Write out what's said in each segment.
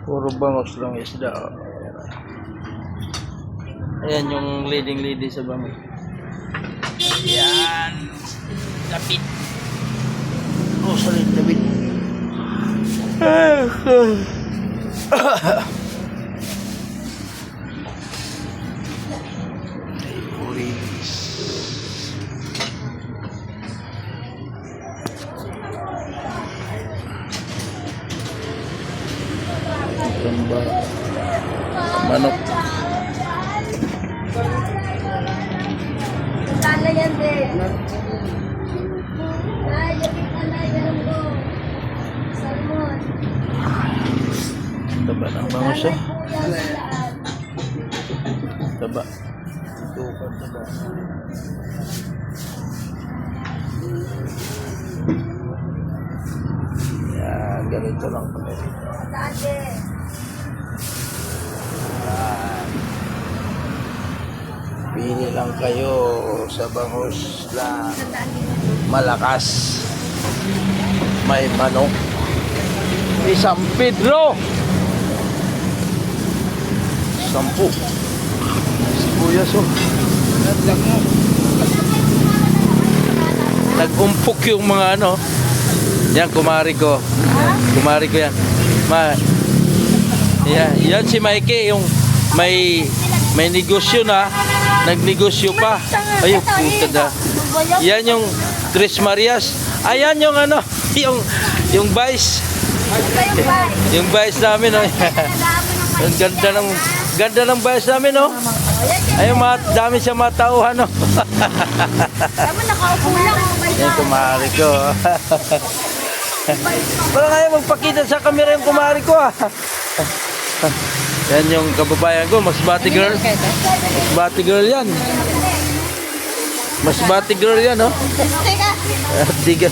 Puro bangos lang isda. Ayan yung leading sa bangos. Ayan. Lapit. Oh, sorry, lapit. Oris. Gamba. Manok. Sana yan din. Ay, yapit na na yan mo. Salmon. Taba ng bangos eh. Taba. Tukan taba. Yan, ganito lang kami rito. Dati. Pili lang kayo sa bangus lang malakas. May manok. May San Pedro. 10. Sibuyas oh. Nag-umpok yung mga ano. Yan, kumari ko. Kumari ko yan. Yan si Mikey, yung may negosyo na. Nagnegosyo pa. Ayun, puta na. Yan yung Tres Marias. Ayan yung ano, yung vice. Yung vice namin, oh. Ang ganda ng vice namin, oh. Ayun, dami siya matauhan, oh. Tama, nakaupo lang. Yan, kumari ko. Wala nga yung magpakita sa camera yung kumari ko, ah. Yan yung kababayan ko, Masbate girl. Masbate girl yan. Masbate girl yan, oh. Tiga.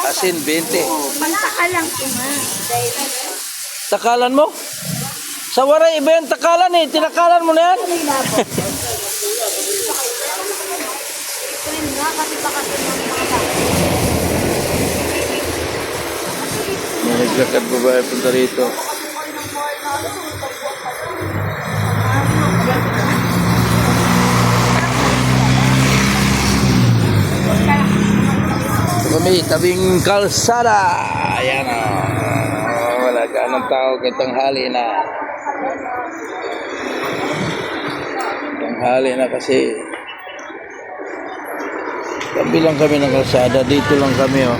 Asin, 20. Pantaka lang po nga. Takalan mo? Sa waray, iba yung takalan eh. Tinakalan mo na yan. Naglakad babae punta rito. Kami, tabing kalsada. Ayan o. Wala ka ng tao kay tanghali na. Tanghali na kasi. Tabi lang kami ng kalsada. Dito lang kami o.